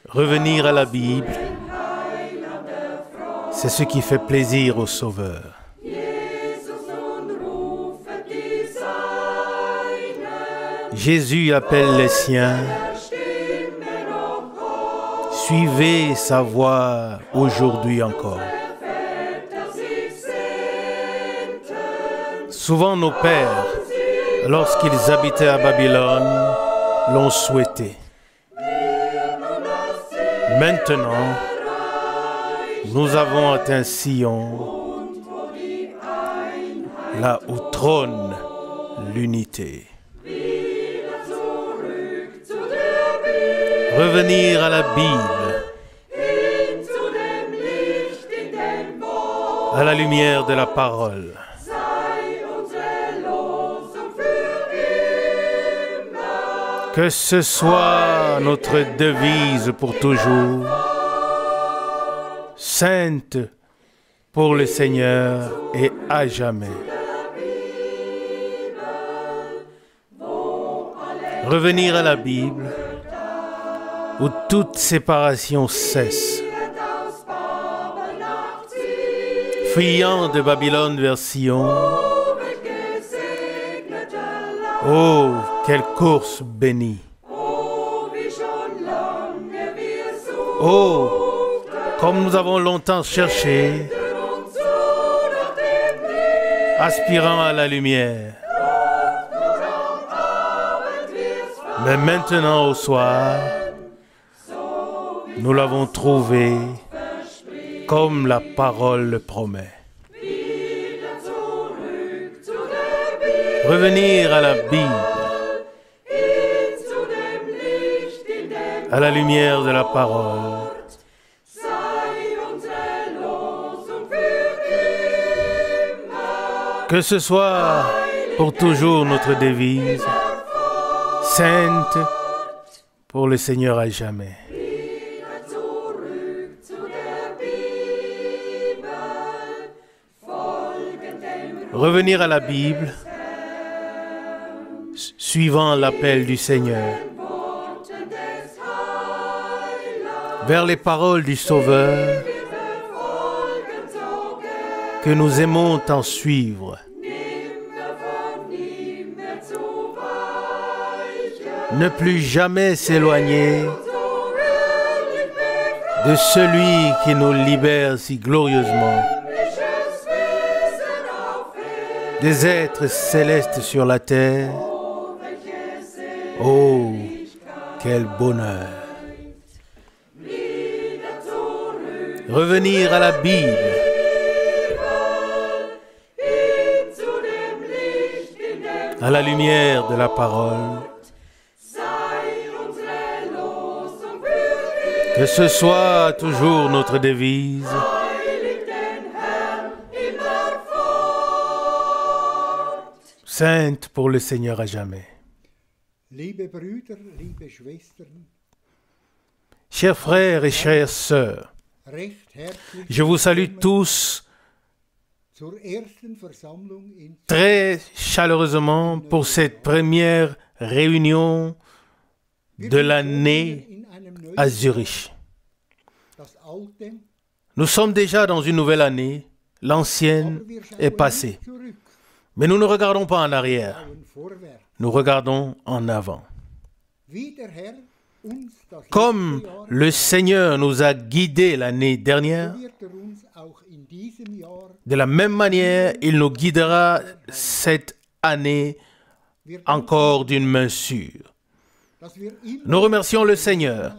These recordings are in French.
Revenir à la Bible, c'est ce qui fait plaisir au Sauveur. Jésus appelle les siens. Suivez sa voix aujourd'hui encore. Souvent nos pères, lorsqu'ils habitaient à Babylone, l'ont souhaité. Maintenant, nous avons atteint Sion, là où trône l'unité. Revenir à la Bible, à la lumière de la parole. Que ce soit notre devise pour toujours, sainte pour le Seigneur et à jamais. Revenir à la Bible, où toute séparation cesse. Fuyant de Babylone vers Sion, oh, quelle course bénie! Oh, comme nous avons longtemps cherché, aspirant à la lumière. Mais maintenant au soir, nous l'avons trouvé comme la parole le promet. Revenir à la Bible, à la lumière de la parole. Que ce soit pour toujours notre devise, sainte pour le Seigneur à jamais. Revenir à la Bible, suivant l'appel du Seigneur, vers les paroles du Sauveur, que nous aimons tant suivre. Ne plus jamais s'éloigner de celui qui nous libère si glorieusement. Des êtres célestes sur la terre. Oh, quel bonheur! Revenir à la Bible. À la lumière de la parole. Que ce soit toujours notre devise. Sainte pour le Seigneur à jamais. Chers frères et chères sœurs, je vous salue tous très chaleureusement pour cette première réunion de l'année à Zurich. Nous sommes déjà dans une nouvelle année, l'ancienne est passée. Mais nous ne regardons pas en arrière, nous regardons en avant. Comme le Seigneur nous a guidés l'année dernière, de la même manière, il nous guidera cette année encore d'une main sûre. Nous remercions le Seigneur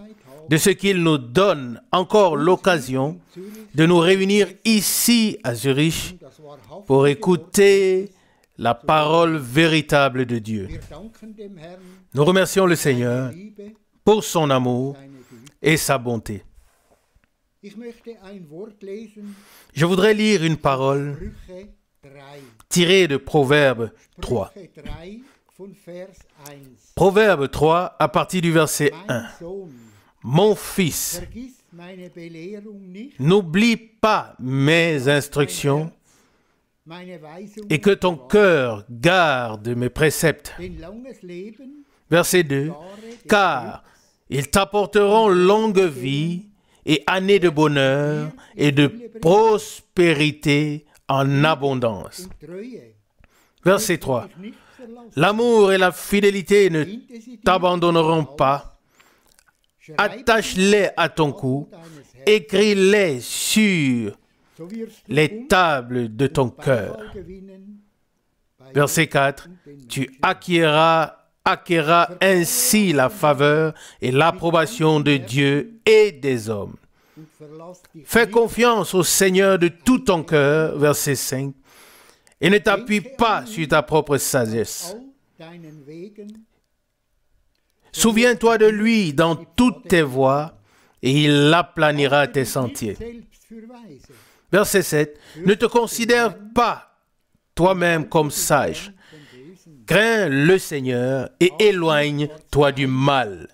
de ce qu'il nous donne encore l'occasion de nous réunir ici à Zurich pour écouter la parole véritable de Dieu. Nous remercions le Seigneur pour son amour et sa bonté. Je voudrais lire une parole tirée de Proverbe 3. Proverbe 3 à partir du verset 1. Mon fils, n'oublie pas mes instructions, et que ton cœur garde mes préceptes. Verset 2. Car ils t'apporteront longue vie et années de bonheur et de prospérité en abondance. Verset 3. L'amour et la fidélité ne t'abandonneront pas. Attache-les à ton cou, écris-les sur les tables de ton cœur. Verset 4. Tu acquériras ainsi la faveur et l'approbation de Dieu et des hommes. Fais confiance au Seigneur de tout ton cœur, verset 5, et ne t'appuie pas sur ta propre sagesse. Souviens-toi de lui dans toutes tes voies, et il aplanira tes sentiers. Verset 7. Ne te considère pas toi-même comme sage. Crains le Seigneur et éloigne-toi du mal.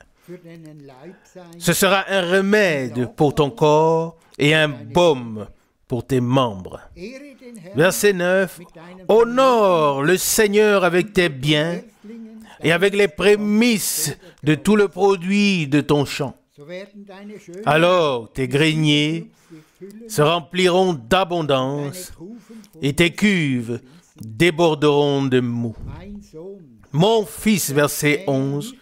Ce sera un remède pour ton corps et un baume pour tes membres. Verset 9. Honore le Seigneur avec tes biens et avec les prémices de tout le produit de ton champ. Alors tes greniers se rempliront d'abondance et tes cuves déborderont de mou. Mon fils, verset 11,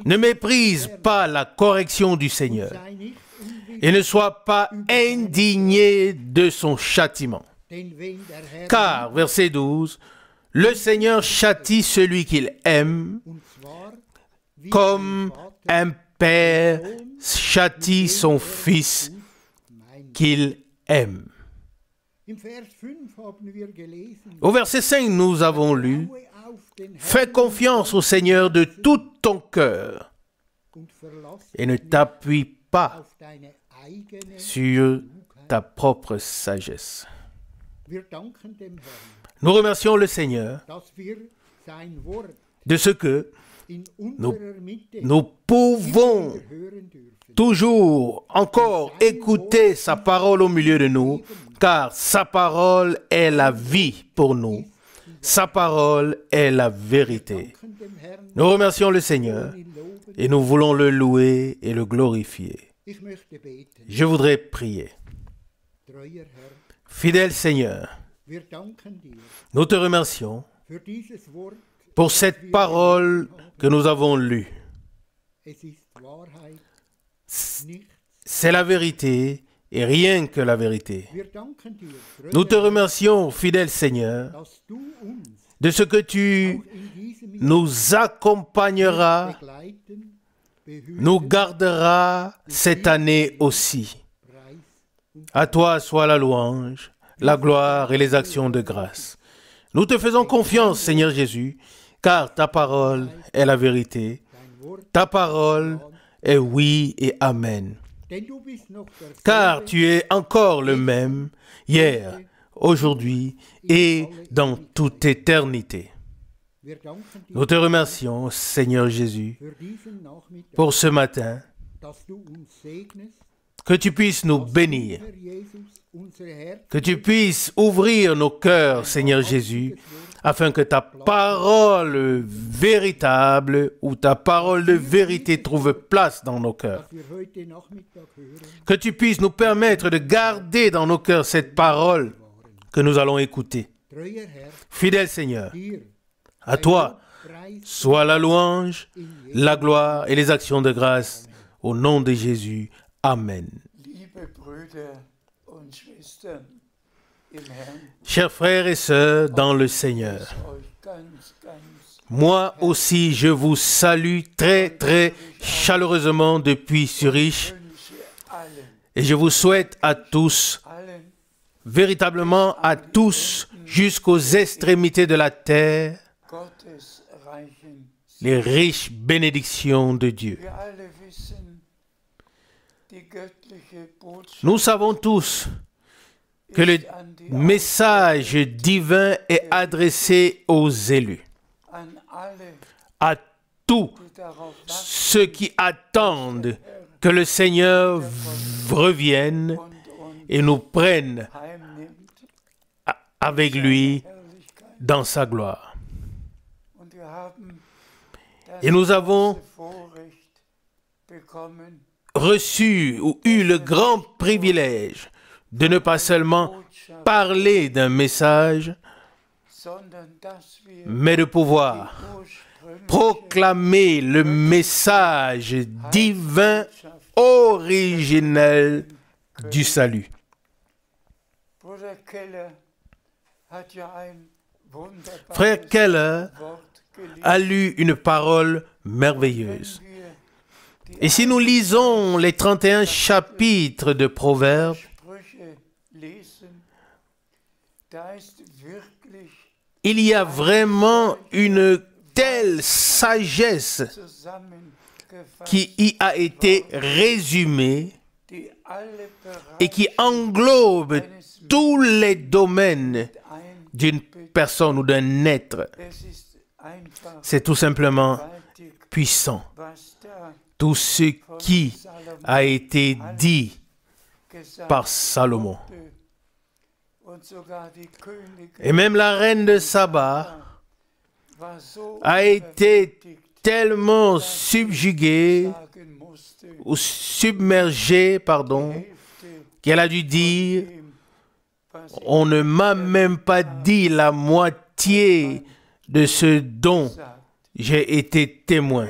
ne méprise pas la correction du Seigneur et ne sois pas indigné de son châtiment. Car, verset 12, le Seigneur châtie celui qu'il aime, comme un père châtie son fils qu'il aime. Au verset 5, nous avons lu « Fais confiance au Seigneur de tout ton cœur et ne t'appuie pas sur ta propre sagesse. » Nous remercions le Seigneur de ce que nous pouvons toujours encore écouter sa parole au milieu de nous, car sa parole est la vie pour nous. Sa parole est la vérité. Nous remercions le Seigneur et nous voulons le louer et le glorifier. Je voudrais prier. Fidèle Seigneur, nous te remercions pour cette parole que nous avons lue. C'est la vérité et rien que la vérité. Nous te remercions, fidèle Seigneur, de ce que tu nous accompagneras, nous garderas cette année aussi. À toi soit la louange, la gloire et les actions de grâce. Nous te faisons confiance, Seigneur Jésus, car ta parole est la vérité. Ta parole est oui et amen. Car tu es encore le même, hier, aujourd'hui et dans toute éternité. Nous te remercions, Seigneur Jésus, pour ce matin, que tu puisses nous bénir, que tu puisses ouvrir nos cœurs, Seigneur Jésus, afin que ta parole véritable ou ta parole de vérité trouve place dans nos cœurs. Que tu puisses nous permettre de garder dans nos cœurs cette parole que nous allons écouter. Fidèle Seigneur, à toi soit la louange, la gloire et les actions de grâce au nom de Jésus. Amen. Chers frères et sœurs dans le Seigneur, moi aussi je vous salue très très chaleureusement depuis Zurich et je vous souhaite à tous, véritablement à tous, jusqu'aux extrémités de la terre, les riches bénédictions de Dieu. Nous savons tous que le message divin est adressé aux élus, à tous ceux qui attendent que le Seigneur revienne et nous prenne avec lui dans sa gloire. Et nous avons reçu ou eu le grand privilège de ne pas seulement parler d'un message, mais de pouvoir proclamer le message divin originel du salut. Frère Keller a lu une parole merveilleuse. Et si nous lisons les 31 chapitres de Proverbes, il y a vraiment une telle sagesse qui y a été résumée et qui englobe tous les domaines d'une personne ou d'un être. C'est tout simplement puissant. Tout ce qui a été dit par Salomon. Et même la reine de Saba a été tellement subjuguée ou submergée, qu'elle a dû dire, on ne m'a même pas dit la moitié de ce dont j'ai été témoin.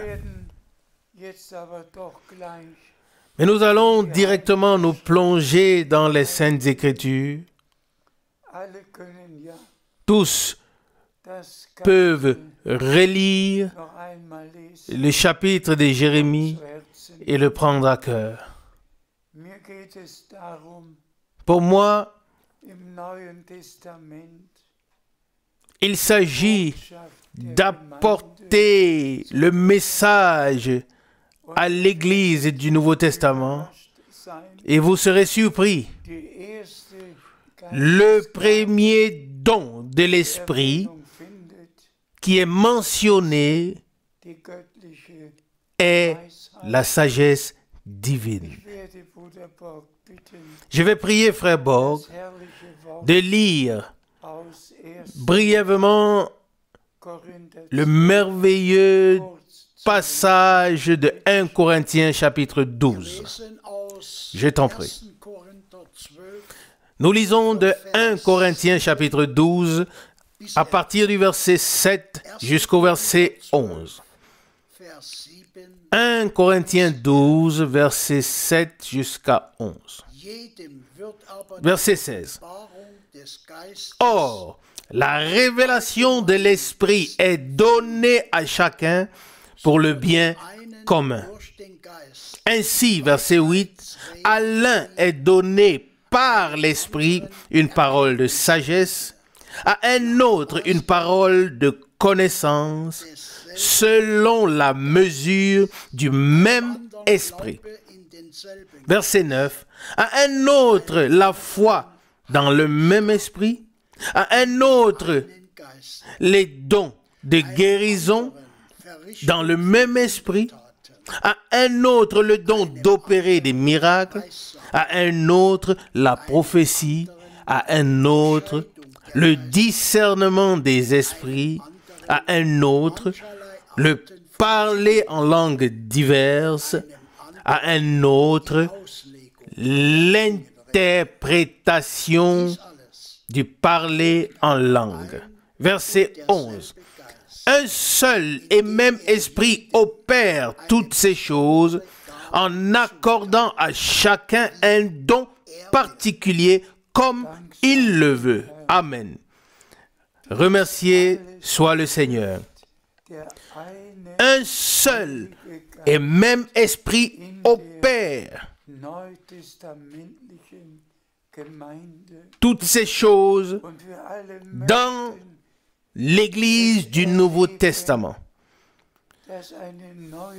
Mais nous allons directement nous plonger dans les Saintes Écritures. Tous peuvent relire le chapitre de Jérémie et le prendre à cœur. Pour moi, il s'agit d'apporter le message à l'Église du Nouveau Testament et vous serez surpris. Le premier don de l'Esprit qui est mentionné est la sagesse divine. Je vais prier Frère Borg de lire brièvement le merveilleux passage de 1 Corinthiens chapitre 12. Je t'en prie. Nous lisons de 1 Corinthiens chapitre 12 à partir du verset 7 jusqu'au verset 11. 1 Corinthiens 12, verset 7 jusqu'à 11. Verset 16. Or, la révélation de l'Esprit est donnée à chacun pour le bien commun. Ainsi, verset 8, à l'un est donné par l'Esprit une parole de sagesse, à un autre une parole de connaissance, selon la mesure du même Esprit. Verset 9, à un autre la foi dans le même Esprit, à un autre les dons de guérison dans le même Esprit, à un autre le don d'opérer des miracles, à un autre la prophétie, à un autre le discernement des esprits, à un autre le parler en langues diverses, à un autre l'interprétation du parler en langue. Verset 11. Un seul et même esprit opère toutes ces choses en accordant à chacun un don particulier comme il le veut. Amen. Remercié soit le Seigneur. Un seul et même esprit opère toutes ces choses dans l'Église du Nouveau Testament.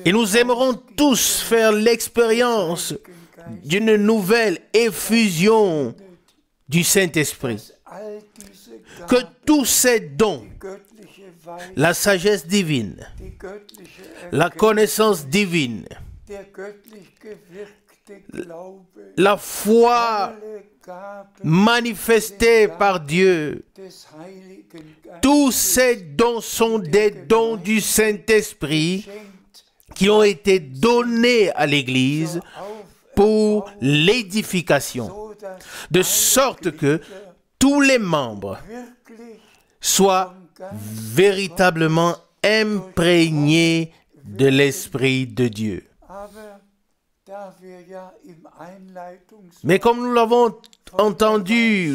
Et nous aimerons tous faire l'expérience d'une nouvelle effusion du Saint-Esprit. Que tous ces dons, la sagesse divine, la connaissance divine, la foi manifestée par Dieu. Tous ces dons sont des dons du Saint-Esprit qui ont été donnés à l'Église pour l'édification, de sorte que tous les membres soient véritablement imprégnés de l'Esprit de Dieu. Mais comme nous avons entendu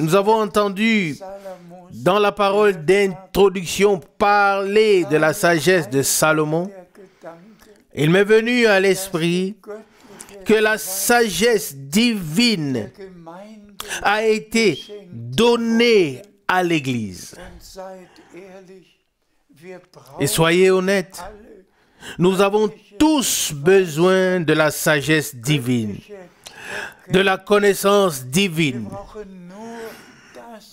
dans la parole d'introduction parler de la sagesse de Salomon, il m'est venu à l'esprit que la sagesse divine a été donnée à l'Église. Et soyez honnêtes, nous avons tous besoin de la sagesse divine, de la connaissance divine.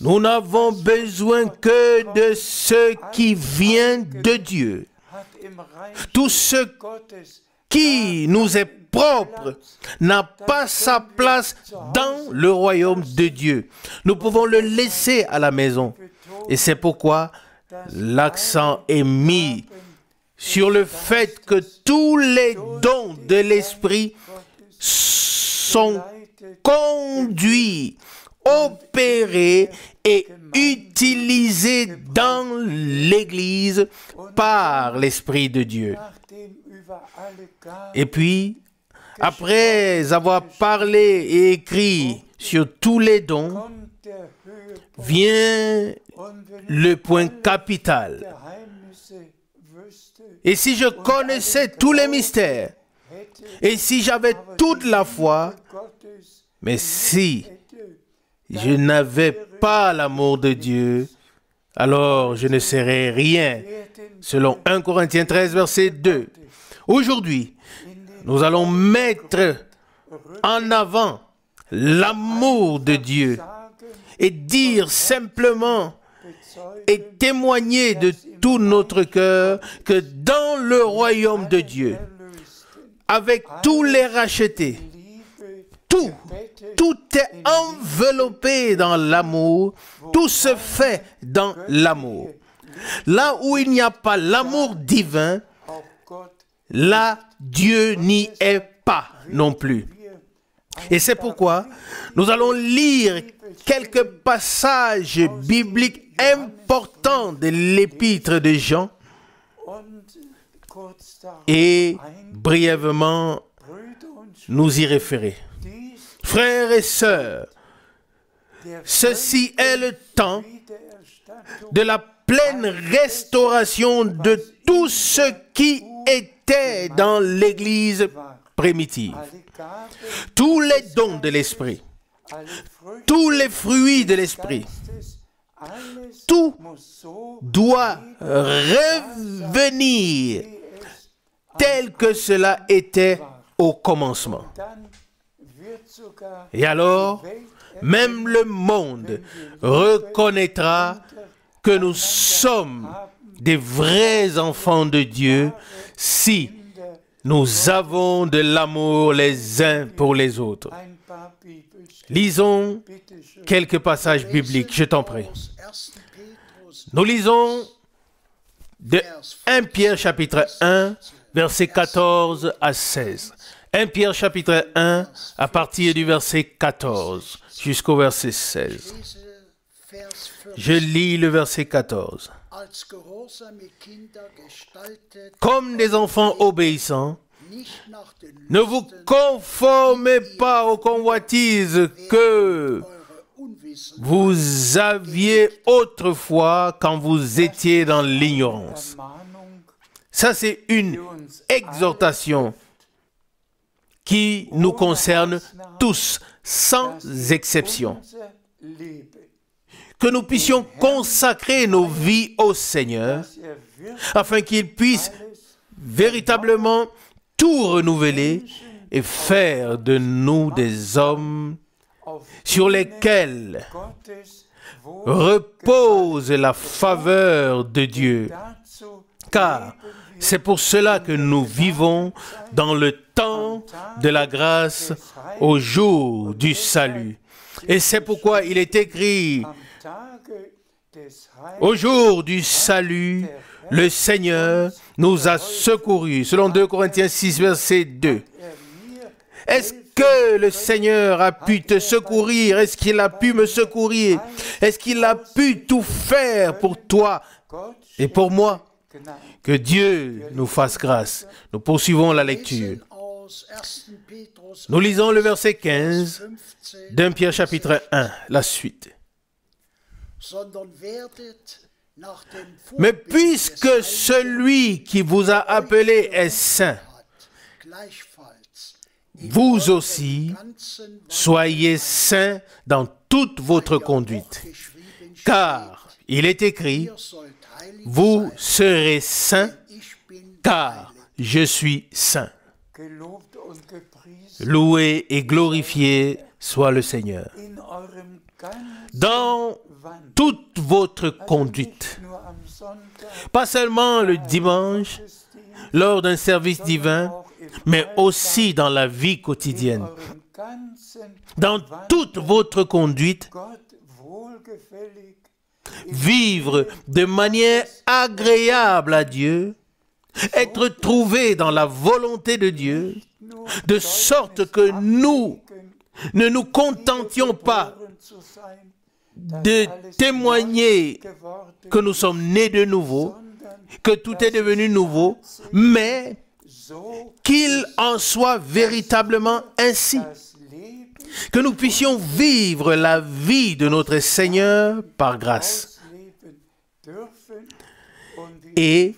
Nous n'avons besoin que de ce qui vient de Dieu. Tout ce qui nous est propre n'a pas sa place dans le royaume de Dieu. Nous pouvons le laisser à la maison. Et c'est pourquoi l'accent est mis sur le fait que tous les dons de l'Esprit sont conduits, opérés et utilisés dans l'Église par l'Esprit de Dieu. Et puis, après avoir parlé et écrit sur tous les dons, vient le point capital. Et si je connaissais tous les mystères, et si j'avais toute la foi, mais si je n'avais pas l'amour de Dieu, alors je ne serais rien. Selon 1 Corinthiens 13, verset 2. Aujourd'hui, nous allons mettre en avant l'amour de Dieu et dire simplement et témoigner de tout notre cœur que dans le royaume de Dieu, avec tous les rachetés, tout est enveloppé dans l'amour, tout se fait dans l'amour. Là où il n'y a pas l'amour divin, là, Dieu n'y est pas non plus. Et c'est pourquoi nous allons lire quelques passages bibliques importants de l'épître de Jean et brièvement nous y référer. Frères et sœurs, ceci est le temps de la pleine restauration de tout ce qui était dans l'Église primitive. Tous les dons de l'Esprit, tous les fruits de l'Esprit, tout doit revenir tel que cela était au commencement. Et alors, même le monde reconnaîtra que nous sommes des vrais enfants de Dieu si nous avons de l'amour les uns pour les autres. Lisons quelques passages bibliques, je t'en prie. Nous lisons de 1 Pierre chapitre 1, versets 14 à 16. 1 Pierre chapitre 1, à partir du verset 14 jusqu'au verset 16. Je lis le verset 14. Comme des enfants obéissants, ne vous conformez pas aux convoitises que vous aviez autrefois quand vous étiez dans l'ignorance. Ça, c'est une exhortation qui nous concerne tous, sans exception. Que nous puissions consacrer nos vies au Seigneur, afin qu'il puisse véritablement tout renouveler et faire de nous des hommes sur lesquels repose la faveur de Dieu. car c'est pour cela que nous vivons dans le temps de la grâce au jour du salut. Et c'est pourquoi il est écrit, au jour du salut, le Seigneur nous a secourus. Selon 2 Corinthiens 6, verset 2. Est-ce que le Seigneur a pu te secourir? Est-ce qu'il a pu me secourir? Est-ce qu'il a pu tout faire pour toi et pour moi? Que Dieu nous fasse grâce. Nous poursuivons la lecture. Nous lisons le verset 15 d'Un Pierre chapitre 1, la suite. Mais puisque celui qui vous a appelé est saint, vous aussi, soyez saints dans toute votre conduite. Car il est écrit, vous serez saints, car je suis saint. Loué et glorifié soit le Seigneur. Dans toute votre conduite, pas seulement le dimanche, lors d'un service divin, mais aussi dans la vie quotidienne. Dans toute votre conduite, vivre de manière agréable à Dieu, être trouvé dans la volonté de Dieu, de sorte que nous ne nous contentions pas de témoigner que nous sommes nés de nouveau, que tout est devenu nouveau, mais qu'il en soit véritablement ainsi. Que nous puissions vivre la vie de notre Seigneur par grâce. Et,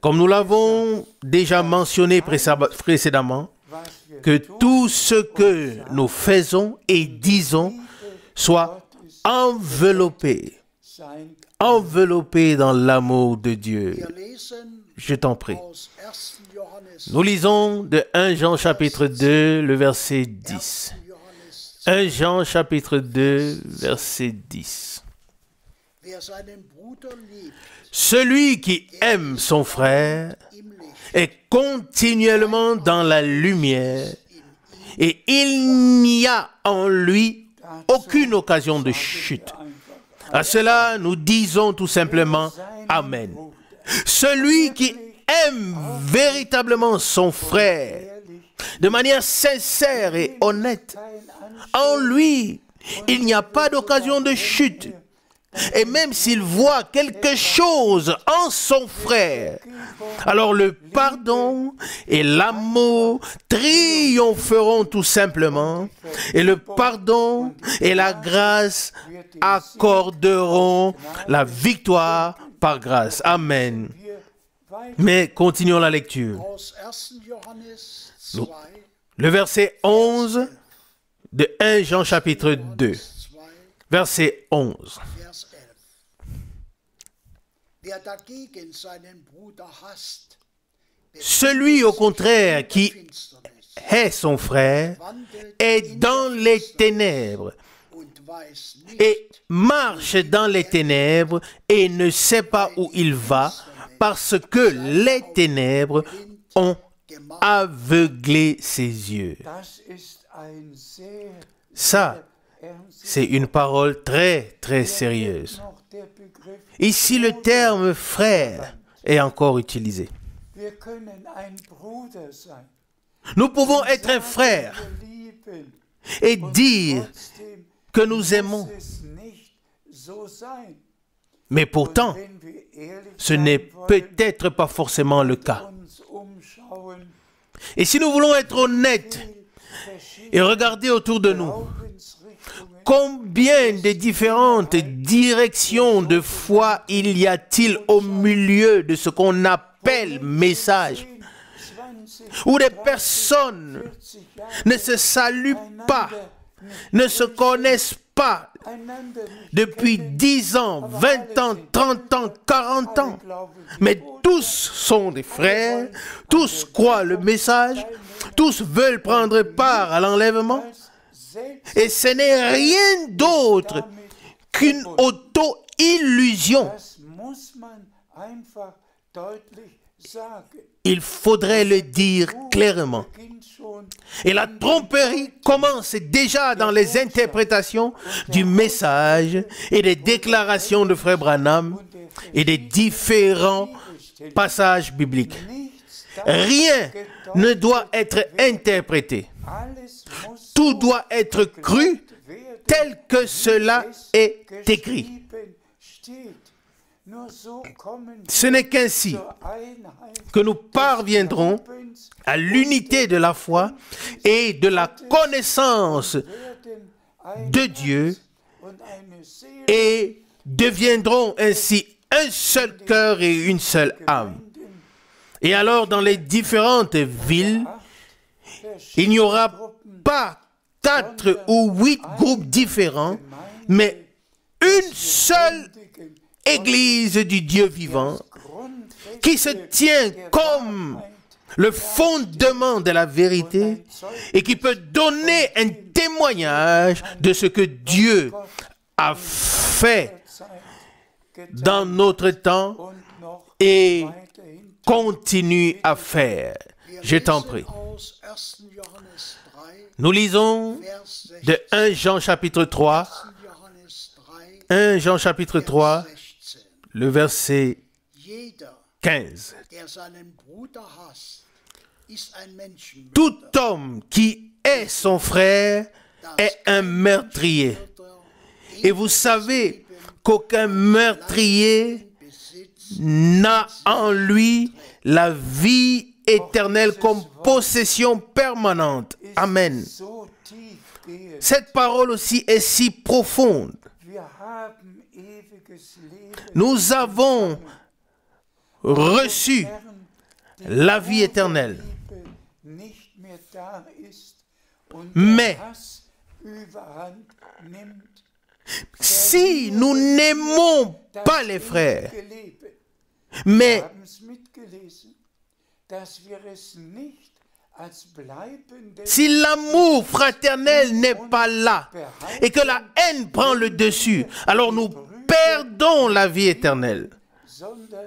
comme nous l'avons déjà mentionné précédemment, que tout ce que nous faisons et disons soit enveloppé dans l'amour de Dieu. Je t'en prie. Nous lisons de 1 Jean chapitre 2, le verset 10. 1 Jean chapitre 2, verset 10. Celui qui aime son frère est continuellement dans la lumière et il n'y a en lui aucune occasion de chute. À cela, nous disons tout simplement Amen. Celui qui aime véritablement son frère de manière sincère et honnête, en lui, il n'y a pas d'occasion de chute. Et même s'il voit quelque chose en son frère, alors le pardon et l'amour triompheront tout simplement, et le pardon et la grâce accorderont la victoire par grâce. Amen. Mais continuons la lecture. Le verset 11 de 1 Jean chapitre 2. Verset 11. Celui au contraire qui hait son frère est dans les ténèbres et marche dans les ténèbres et ne sait pas où il va parce que les ténèbres ont aveuglé ses yeux. Ça, c'est une parole très, très sérieuse. Ici, le terme « frère » est encore utilisé. Nous pouvons être un frère et dire que nous aimons. Mais pourtant, ce n'est peut-être pas forcément le cas. Et si nous voulons être honnêtes et regarder autour de nous, combien de différentes directions de foi il y a-t-il au milieu de ce qu'on appelle message, où des personnes ne se saluent pas, ne se connaissent pas depuis 10 ans, 20 ans, 30 ans, 40 ans, mais tous sont des frères, tous croient le message, tous veulent prendre part à l'enlèvement. Et ce n'est rien d'autre qu'une auto-illusion. il faudrait le dire clairement. Et la tromperie commence déjà dans les interprétations du message et des déclarations de Frère Branham et des différents passages bibliques. Rien ne doit être interprété. Tout doit être cru tel que cela est écrit. Ce n'est qu'ainsi que nous parviendrons à l'unité de la foi et de la connaissance de Dieu et deviendrons ainsi un seul cœur et une seule âme. Et alors, dans les différentes villes, il n'y aura pas 4 ou 8 groupes différents, mais une seule Église du Dieu vivant qui se tient comme le fondement de la vérité et qui peut donner un témoignage de ce que Dieu a fait dans notre temps et continue à faire. Je t'en prie. Nous lisons de 1 Jean chapitre 3, 1 Jean chapitre 3, le verset 15. Tout homme qui hait son frère est un meurtrier. Et vous savez qu'aucun meurtrier n'a en lui la vie éternelle comme possession permanente. Amen. Cette parole aussi est si profonde. Nous avons reçu la vie éternelle. Mais si nous n'aimons pas les frères, mais si l'amour fraternel n'est pas là et que la haine prend le dessus, alors nous perdons la vie éternelle.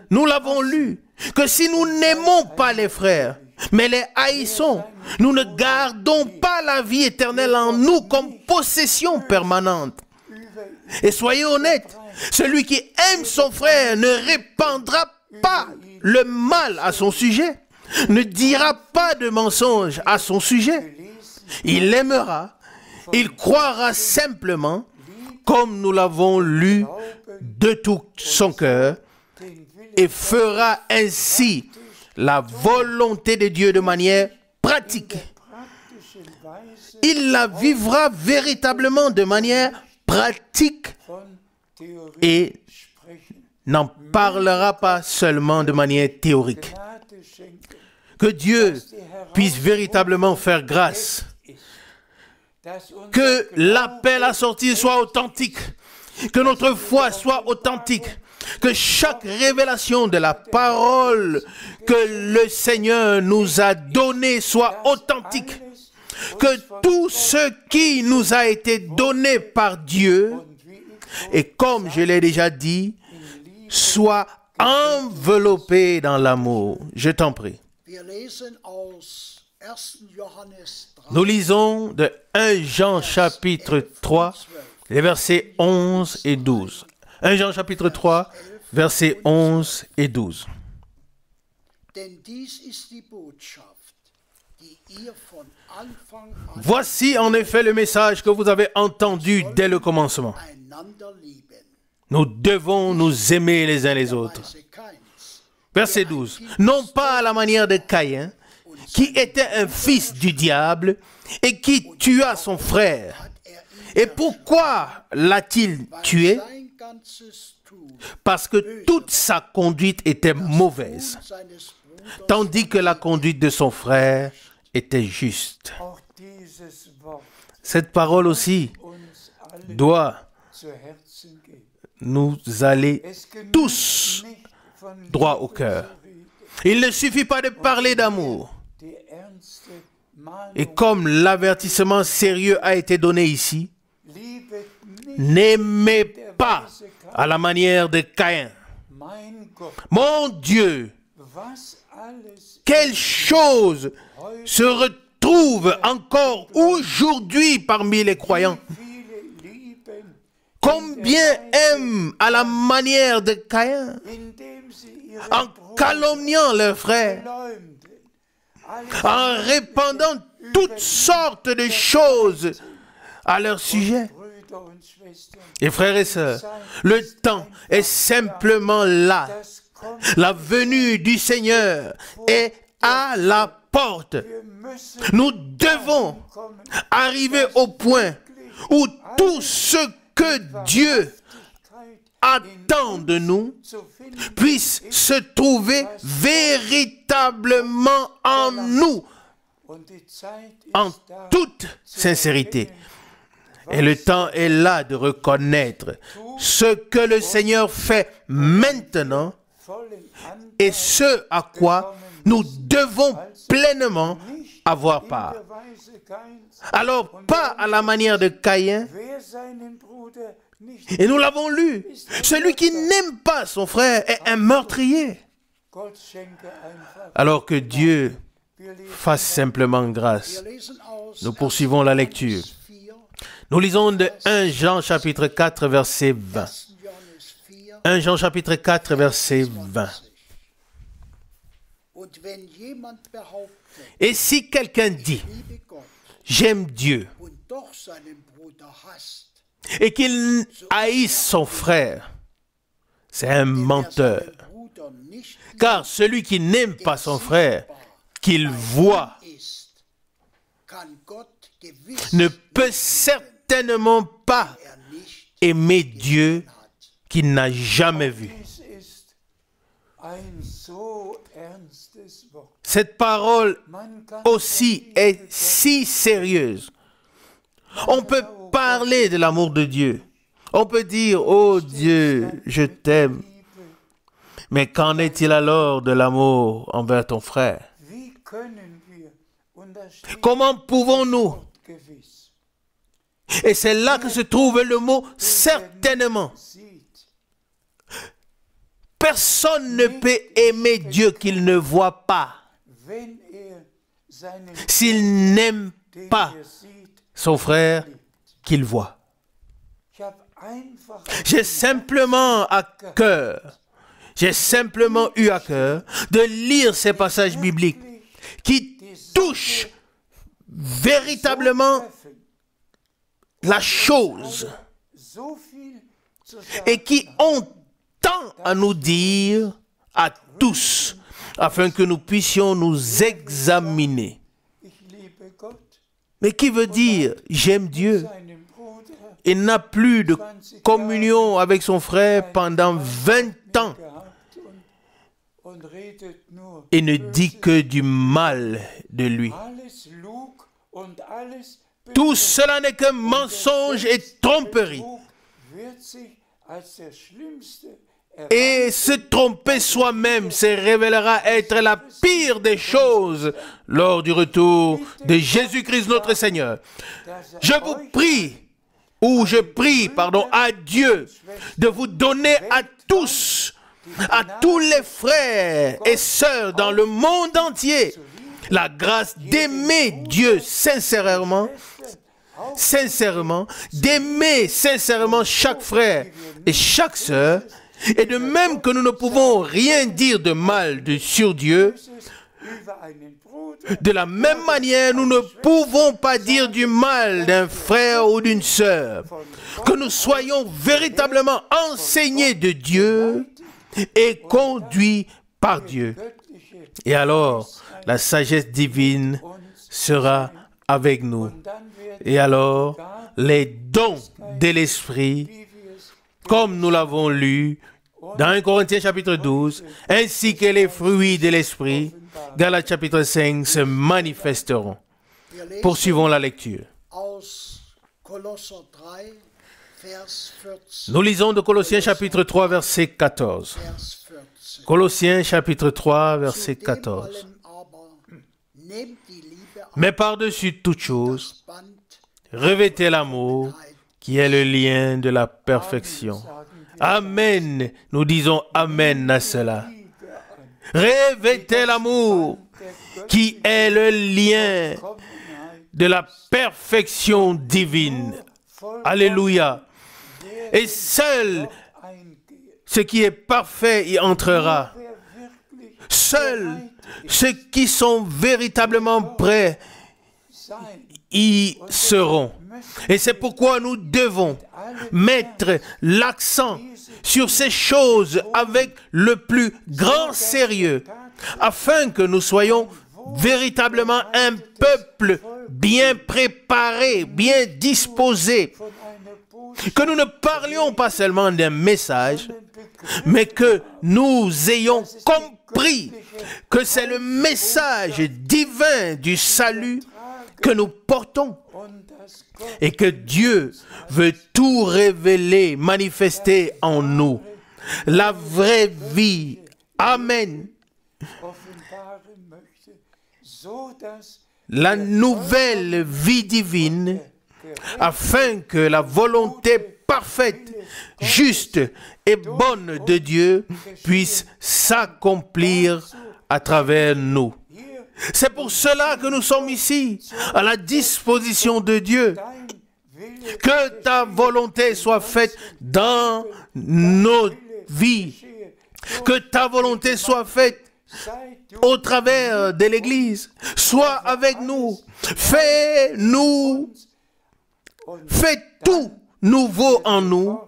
Nous l'avons lu, que si nous n'aimons pas les frères, mais les haïssons, nous ne gardons pas la vie éternelle en nous comme possession permanente. Et soyez honnêtes, celui qui aime son frère ne répandra pas le mal à son sujet, ne dira pas de mensonge à son sujet. Il l'aimera, il croira simplement, comme nous l'avons lu, de tout son cœur, et fera ainsi la volonté de Dieu de manière pratique. Il la vivra véritablement de manière pratique et n'en parlera pas seulement de manière théorique. Que Dieu puisse véritablement faire grâce. Que l'appel à sortir soit authentique. Que notre foi soit authentique. Que chaque révélation de la parole que le Seigneur nous a donnée soit authentique. Que tout ce qui nous a été donné par Dieu, et comme je l'ai déjà dit, soit enveloppé dans l'amour. Je t'en prie. Nous lisons de 1 Jean chapitre 3, les versets 11 et 12. 1 Jean chapitre 3, versets 11 et 12. Voici en effet le message que vous avez entendu dès le commencement. Nous devons nous aimer les uns les autres. Verset 12. Non pas à la manière de Caïn, qui était un fils du diable et qui tua son frère. Et pourquoi l'a-t-il tué? Parce que toute sa conduite était mauvaise, tandis que la conduite de son frère était juste. Cette parole aussi doit nous aller tous droit au cœur. Il ne suffit pas de parler d'amour. Et comme l'avertissement sérieux a été donné ici, n'aimez pas à la manière de Caïn. Mon Dieu quelle chose se retrouve encore aujourd'hui parmi les croyants? Combien aiment à la manière de Caïn, en calomniant leurs frères, en répandant toutes sortes de choses à leur sujet. Et frères et sœurs, le temps est simplement là. La venue du Seigneur est à la porte. Nous devons arriver au point où tout ce que Dieu attend de nous puisse se trouver véritablement en nous, en toute sincérité. Et le temps est là de reconnaître ce que le Seigneur fait maintenant et ce à quoi nous devons pleinement avoir part. Alors, pas à la manière de Caïn, et nous l'avons lu, celui qui n'aime pas son frère est un meurtrier. Alors que Dieu fasse simplement grâce. Nous poursuivons la lecture. Nous lisons de 1 Jean chapitre 4 verset 20. 1 Jean chapitre 4 verset 20. Et si quelqu'un dit, j'aime Dieu, et qu'il haïsse son frère, c'est un menteur. Car celui qui n'aime pas son frère, qu'il voit, ne peut certainement pas aimer Dieu qu'il n'a jamais vu. Cette parole aussi est si sérieuse. On peut parler de l'amour de Dieu. On peut dire, oh Dieu, je t'aime. Mais qu'en est-il alors de l'amour envers ton frère? Comment pouvons-nous? Et c'est là que se trouve le mot « certainement ». Personne ne peut aimer Dieu qu'il ne voit pas s'il n'aime pas son frère qu'il voit. J'ai simplement eu à cœur de lire ces passages bibliques qui touchent véritablement la chose et qui ont tant à nous dire à tous afin que nous puissions nous examiner. Mais qui veut dire j'aime Dieu? Il n'a plus de communion avec son frère pendant 20 ans et ne dit que du mal de lui. Tout cela n'est qu'un mensonge et tromperie. Et se tromper soi-même se révélera être la pire des choses lors du retour de Jésus-Christ notre Seigneur. Je prie à Dieu de vous donner à tous les frères et sœurs dans le monde entier, la grâce d'aimer Dieu sincèrement, d'aimer sincèrement chaque frère et chaque sœur, et de même que nous ne pouvons rien dire de mal sur Dieu, de la même manière, nous ne pouvons pas dire du mal d'un frère ou d'une sœur. Que nous soyons véritablement enseignés de Dieu et conduits par Dieu. Et alors, la sagesse divine sera avec nous. Et alors, les dons de l'Esprit, comme nous l'avons lu dans 1 Corinthiens chapitre 12, ainsi que les fruits de l'Esprit, Galates chapitre 5, se manifesteront. Poursuivons la lecture. Nous lisons de Colossiens chapitre 3, verset 14. Colossiens chapitre 3, verset 14. Mais par-dessus toute chose, revêtez l'amour, qui est le lien de la perfection. Amen. Nous disons Amen à cela. Revêtez l'amour qui est le lien de la perfection divine. Alléluia. Et seul ce qui est parfait y entrera. Seuls ceux qui sont véritablement prêts y seront. Et c'est pourquoi nous devons mettre l'accent sur ces choses avec le plus grand sérieux, afin que nous soyons véritablement un peuple bien préparé, bien disposé, que nous ne parlions pas seulement d'un message, mais que nous ayons compris que c'est le message divin du salut que nous portons et que Dieu veut tout révéler, manifester en nous. La vraie vie. Amen. La nouvelle vie divine, afin que la volonté parfaite, juste et bonne de Dieu puisse s'accomplir à travers nous. C'est pour cela que nous sommes ici, à la disposition de Dieu. Que ta volonté soit faite dans nos vies. Que ta volonté soit faite au travers de l'Église. Sois avec nous. Fais tout nouveau en nous.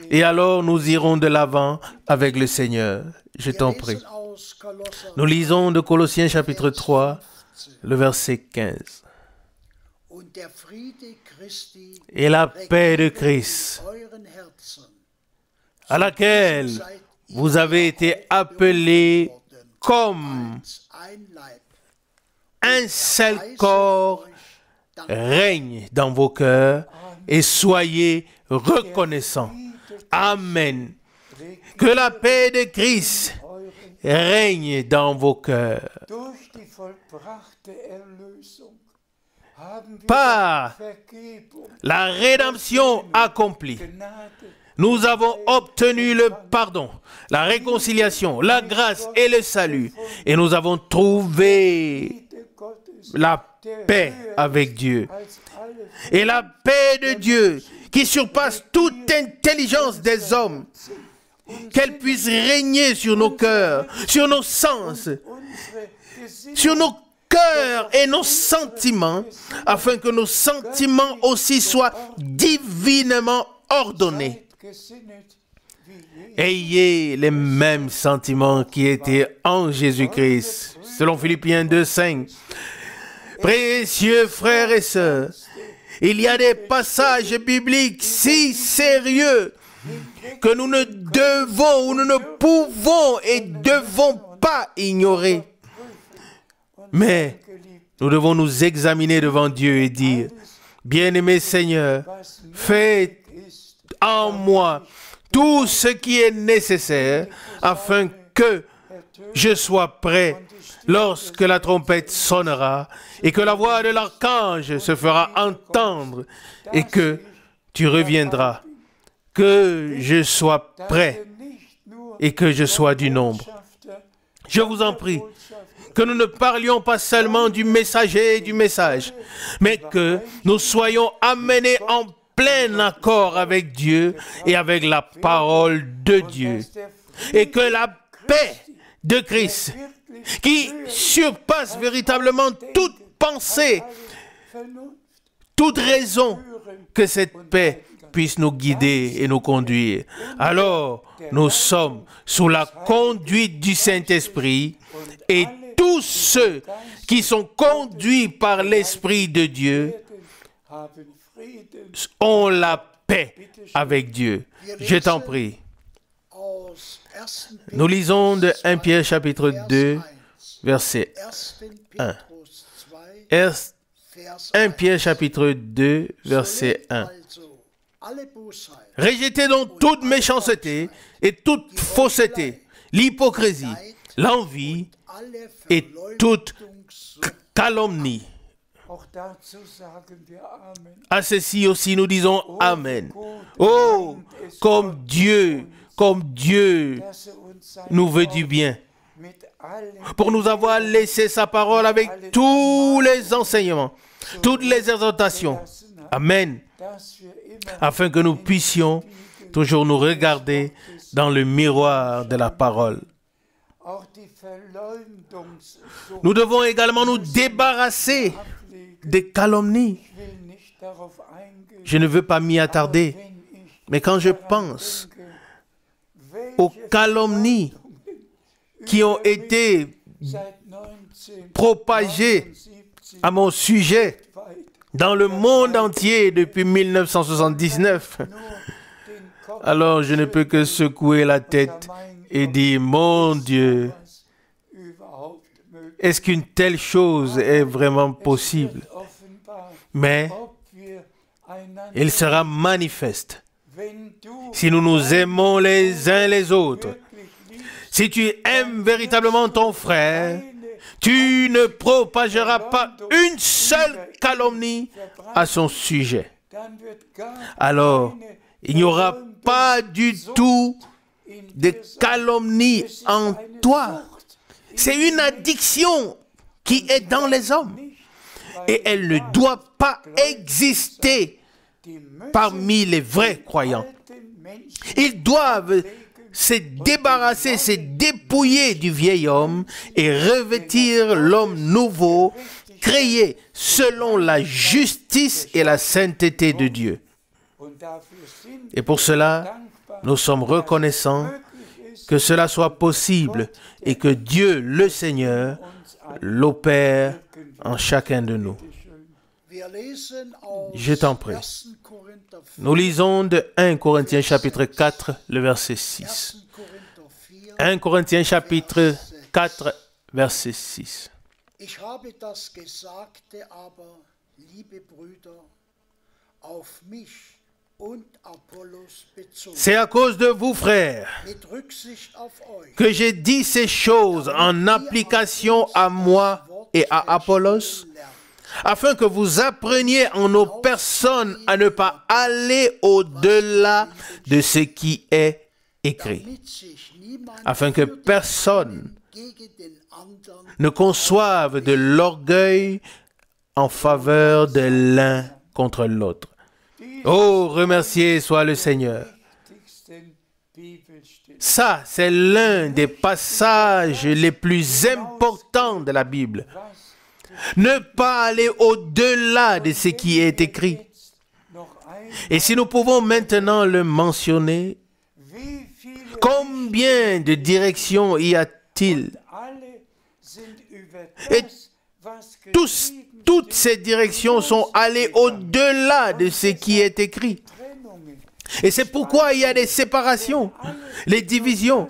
Et alors nous irons de l'avant avec le Seigneur. Je t'en prie. Nous lisons de Colossiens chapitre 3, le verset 15. Et la paix de Christ, à laquelle vous avez été appelés comme un seul corps, règne dans vos cœurs et soyez reconnaissants. Amen. Que la paix de Christ règne dans vos cœurs. Par la rédemption accomplie, nous avons obtenu le pardon, la réconciliation, la grâce et le salut. Et nous avons trouvé la paix avec Dieu. Et la paix de Dieu, qui surpasse toute intelligence des hommes, qu'elle puisse régner sur nos cœurs, sur nos sens, sur nos cœurs et nos sentiments, afin que nos sentiments aussi soient divinement ordonnés. Ayez les mêmes sentiments qui étaient en Jésus-Christ, selon Philippiens 2:5. Précieux frères et sœurs, il y a des passages bibliques si sérieux que nous ne devons ou nous ne pouvons et devons pas ignorer. Mais nous devons nous examiner devant Dieu et dire, bien-aimé Seigneur, fais en moi tout ce qui est nécessaire afin que je sois prêt lorsque la trompette sonnera et que la voix de l'archange se fera entendre et que tu reviendras. Que je sois prêt et que je sois du nombre. Je vous en prie, que nous ne parlions pas seulement du messager et du message, mais que nous soyons amenés en plein accord avec Dieu et avec la parole de Dieu. Et que la paix de Christ, qui surpasse véritablement toute pensée, toute raison, que cette paix puisse nous guider et nous conduire. Alors, nous sommes sous la conduite du Saint-Esprit et tous ceux qui sont conduits par l'Esprit de Dieu ont la paix avec Dieu. Je t'en prie. Nous lisons de 1 Pierre chapitre 2, verset 1. 1 Pierre chapitre 2, verset 1. Rejetez donc toute méchanceté et toute fausseté, l'hypocrisie, l'envie et toute calomnie. À ceci aussi nous disons Amen. Oh, comme Dieu nous veut du bien. pour nous avoir laissé sa parole avec tous les enseignements, toutes les exhortations. Amen. Afin que nous puissions toujours nous regarder dans le miroir de la parole. Nous devons également nous débarrasser des calomnies. Je ne veux pas m'y attarder, mais quand je pense aux calomnies qui ont été propagées à mon sujet dans le monde entier depuis 1979, alors je ne peux que secouer la tête et dire, mon Dieu, est-ce qu'une telle chose est vraiment possible? Mais il sera manifeste si nous nous aimons les uns les autres. Si tu aimes véritablement ton frère, tu ne propageras pas une seule calomnie à son sujet. Alors, il n'y aura pas du tout de calomnie en toi. C'est une addiction qui est dans les hommes. Et elle ne doit pas exister parmi les vrais croyants. Ils doivent se débarrasser, se dépouiller du vieil homme et revêtir l'homme nouveau, créé selon la justice et la sainteté de Dieu. Et pour cela, nous sommes reconnaissants que cela soit possible et que Dieu, le Seigneur, l'opère en chacun de nous. Je t'en prie. Nous lisons de 1 Corinthiens chapitre 4, le verset 6. 1 Corinthiens chapitre 4, verset 6. Ich habe das Gesagte aber, liebe Brüder, auf mich und Apollos bezogen. C'est à cause de vous, frères, Mit Rücksicht auf euch, que j'ai dit ces choses en application à moi et à Apollos, afin que vous appreniez en nos personnes à ne pas aller au-delà de ce qui est écrit, damit sich niemand afin que personne gegen den anderen ne conçoive de l'orgueil en faveur de l'un contre l'autre. Oh, remercié soit le Seigneur. Ça, c'est l'un des passages les plus importants de la Bible. Ne pas aller au-delà de ce qui est écrit. Et si nous pouvons maintenant le mentionner, combien de directions y a-t-il? Et toutes ces directions sont allées au-delà de ce qui est écrit. Et c'est pourquoi il y a des séparations, les divisions.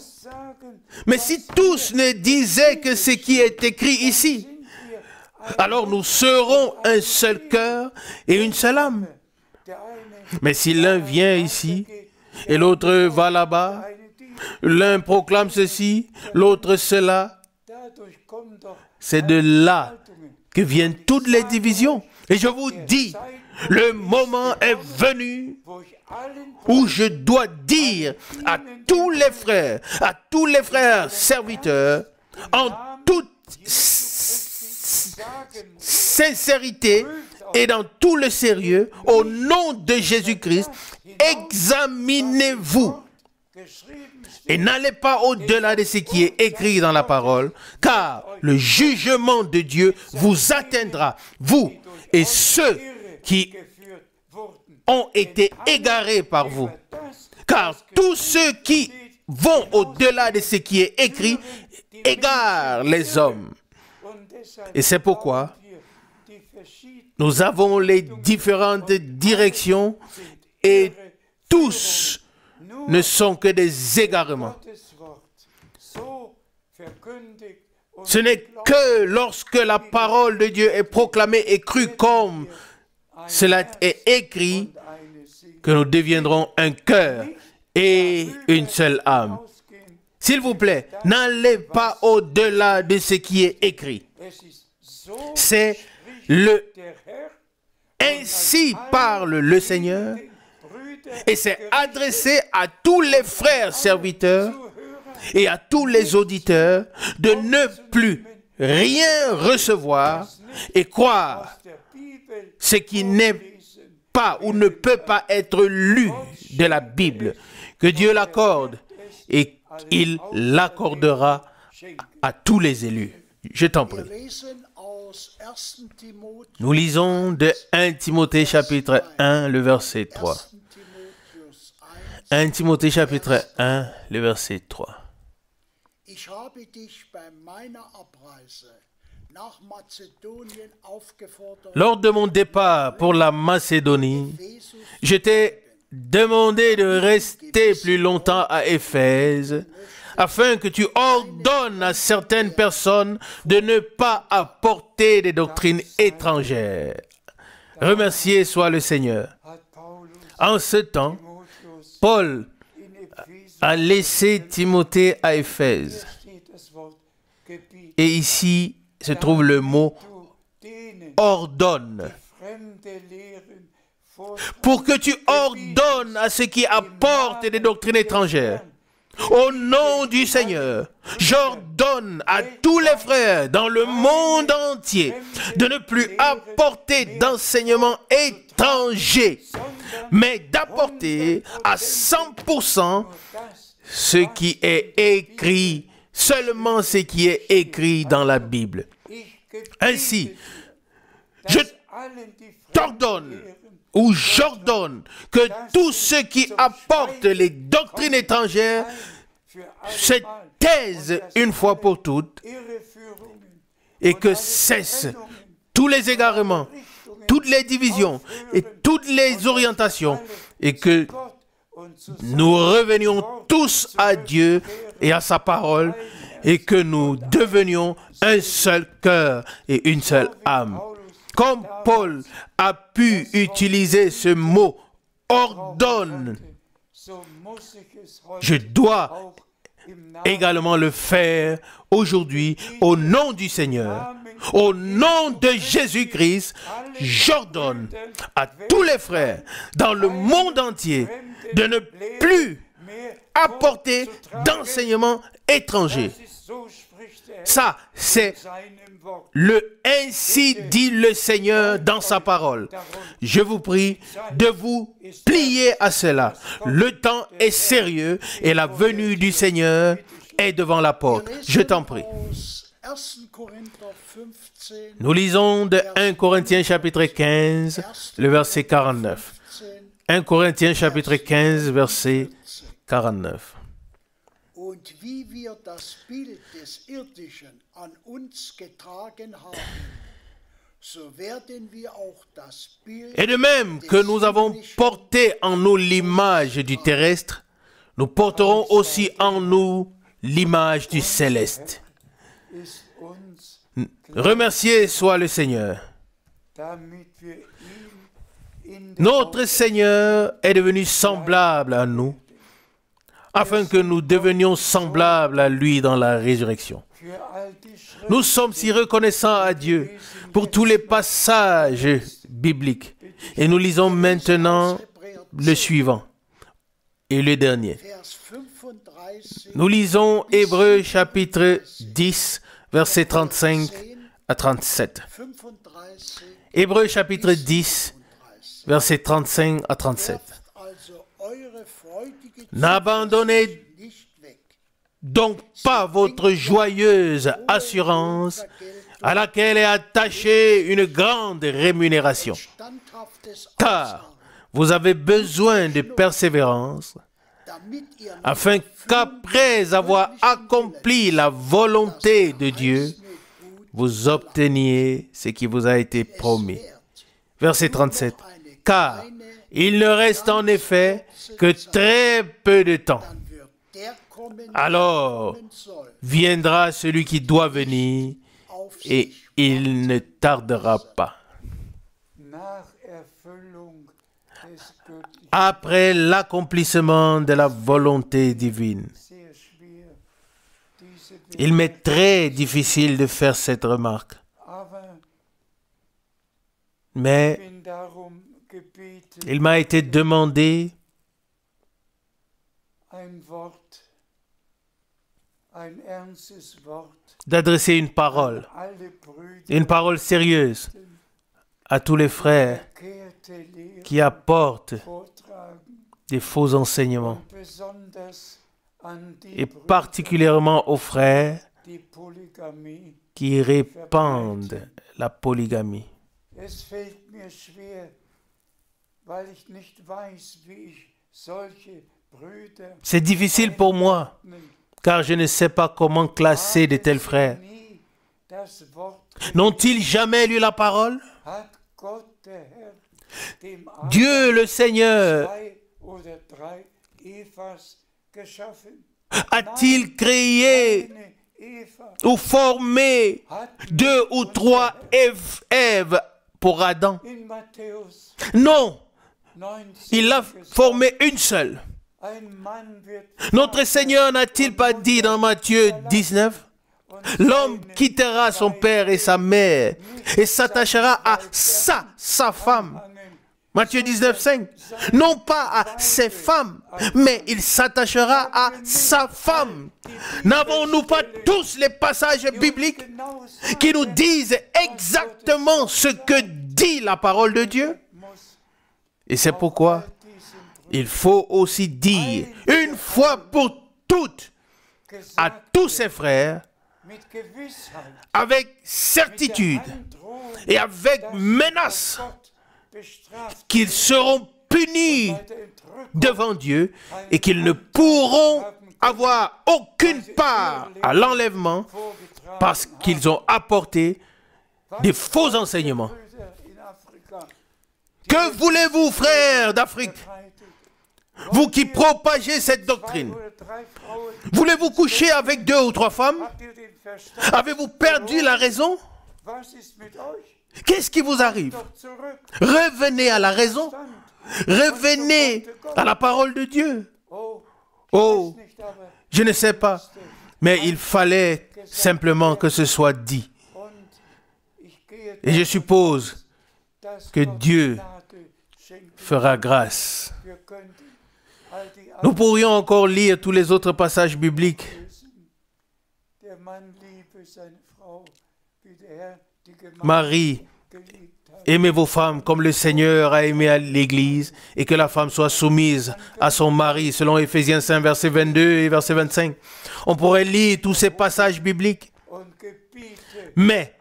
Mais si tous ne disaient que ce qui est écrit ici, alors nous serons un seul cœur et une seule âme. Mais si l'un vient ici et l'autre va là-bas, l'un proclame ceci, l'autre cela, c'est de là que viennent toutes les divisions. Et je vous dis, le moment est venu où je dois dire à tous les frères serviteurs, en toute sincérité et dans tout le sérieux, au nom de Jésus-Christ, examinez-vous et n'allez pas au-delà de ce qui est écrit dans la parole, car le jugement de Dieu vous atteindra, vous et ceux qui ont été égarés par vous. Car tous ceux qui vont au-delà de ce qui est écrit égarent les hommes. Et c'est pourquoi nous avons les différentes directions et tous ne sont que des égarements. Ce n'est que lorsque la parole de Dieu est proclamée et crue comme cela est écrit que nous deviendrons un cœur et une seule âme. S'il vous plaît, n'allez pas au-delà de ce qui est écrit. C'est le ainsi parle le Seigneur et c'est adressé à tous les frères serviteurs et à tous les auditeurs de ne plus rien recevoir et croire ce qui n'est pas ou ne peut pas être lu de la Bible. Que Dieu l'accorde et il l'accordera à tous les élus. Je t'en prie. Nous lisons de 1 Timothée chapitre 1, le verset 3. 1 Timothée chapitre 1, le verset 3. Lors de mon départ pour la Macédonie, je t'ai demandé de rester plus longtemps à Éphèse, afin que tu ordonnes à certaines personnes de ne pas apporter des doctrines étrangères. Remercié soit le Seigneur. En ce temps, Paul a laissé Timothée à Éphèse. Et ici se trouve le mot « ordonne ». Pour que tu ordonnes à ceux qui apportent des doctrines étrangères. Au nom du Seigneur, j'ordonne à tous les frères dans le monde entier de ne plus apporter d'enseignement étranger, mais d'apporter à 100% ce qui est écrit, seulement ce qui est écrit dans la Bible. Ainsi, je t'ordonne ou j'ordonne que tous ceux qui apportent les doctrines étrangères se taisent une fois pour toutes et que cessent tous les égarements, toutes les divisions et toutes les orientations et que nous revenions tous à Dieu et à sa parole et que nous devenions un seul cœur et une seule âme. Comme Paul a pu utiliser ce mot « ordonne », je dois également le faire aujourd'hui au nom du Seigneur. Au nom de Jésus-Christ, j'ordonne à tous les frères dans le monde entier de ne plus apporter d'enseignement étranger. Ça, c'est le « ainsi dit le Seigneur » dans sa parole. Je vous prie de vous plier à cela. Le temps est sérieux et la venue du Seigneur est devant la porte. Je t'en prie. Nous lisons de 1 Corinthiens chapitre 15, le verset 49. 1 Corinthiens chapitre 15, verset 49. Und wie wir das Bild des Irdischen an uns getragen haben, so werden wir auch das Bild Et de même que nous avons porté en nous l'image du terrestre, nous porterons aussi en nous l'image du céleste. Remercié soit le Seigneur. Notre Seigneur est devenu semblable à nous, afin que nous devenions semblables à lui dans la résurrection. Nous sommes si reconnaissants à Dieu pour tous les passages bibliques. Et nous lisons maintenant le suivant et le dernier. Nous lisons Hébreux chapitre 10, versets 35 à 37. Hébreux chapitre 10, versets 35 à 37. N'abandonnez donc pas votre joyeuse assurance à laquelle est attachée une grande rémunération. Car vous avez besoin de persévérance afin qu'après avoir accompli la volonté de Dieu, vous obteniez ce qui vous a été promis. Verset 37. Car il ne reste en effet que très peu de temps. Alors viendra celui qui doit venir et il ne tardera pas. Après l'accomplissement de la volonté divine. Il m'est très difficile de faire cette remarque. Mais il m'a été demandé d'adresser une parole sérieuse à tous les frères qui apportent des faux enseignements, et particulièrement aux frères qui répandent la polygamie. C'est difficile pour moi, car je ne sais pas comment classer de tels frères. N'ont-ils jamais lu la parole? Dieu le Seigneur a-t-il créé ou formé 2 ou 3 Èves pour Adam? Non, il a formé une seule. Notre Seigneur n'a-t-il pas dit dans Matthieu 19, l'homme quittera son père et sa mère et s'attachera à sa femme. Matthieu 19, 5. Non pas à ses femmes, mais il s'attachera à sa femme. N'avons-nous pas tous les passages bibliques qui nous disent exactement ce que dit la parole de Dieu? Et c'est pourquoi il faut aussi dire une fois pour toutes à tous ses frères, avec certitude et avec menace, qu'ils seront punis devant Dieu et qu'ils ne pourront avoir aucune part à l'enlèvement parce qu'ils ont apporté des faux enseignements. Que voulez-vous, frères d'Afrique, vous qui propagez cette doctrine? Voulez-vous coucher avec 2 ou 3 femmes? Avez-vous perdu la raison? Qu'est-ce qui vous arrive? Revenez à la raison. Revenez à la parole de Dieu. Oh, je ne sais pas, mais il fallait simplement que ce soit dit. Et je suppose que Dieu fera grâce. Nous pourrions encore lire tous les autres passages bibliques. Marie, aimez vos femmes comme le Seigneur a aimé l'Église, et que la femme soit soumise à son mari, selon Éphésiens 5, verset 22 et verset 25. On pourrait lire tous ces passages bibliques. Mais,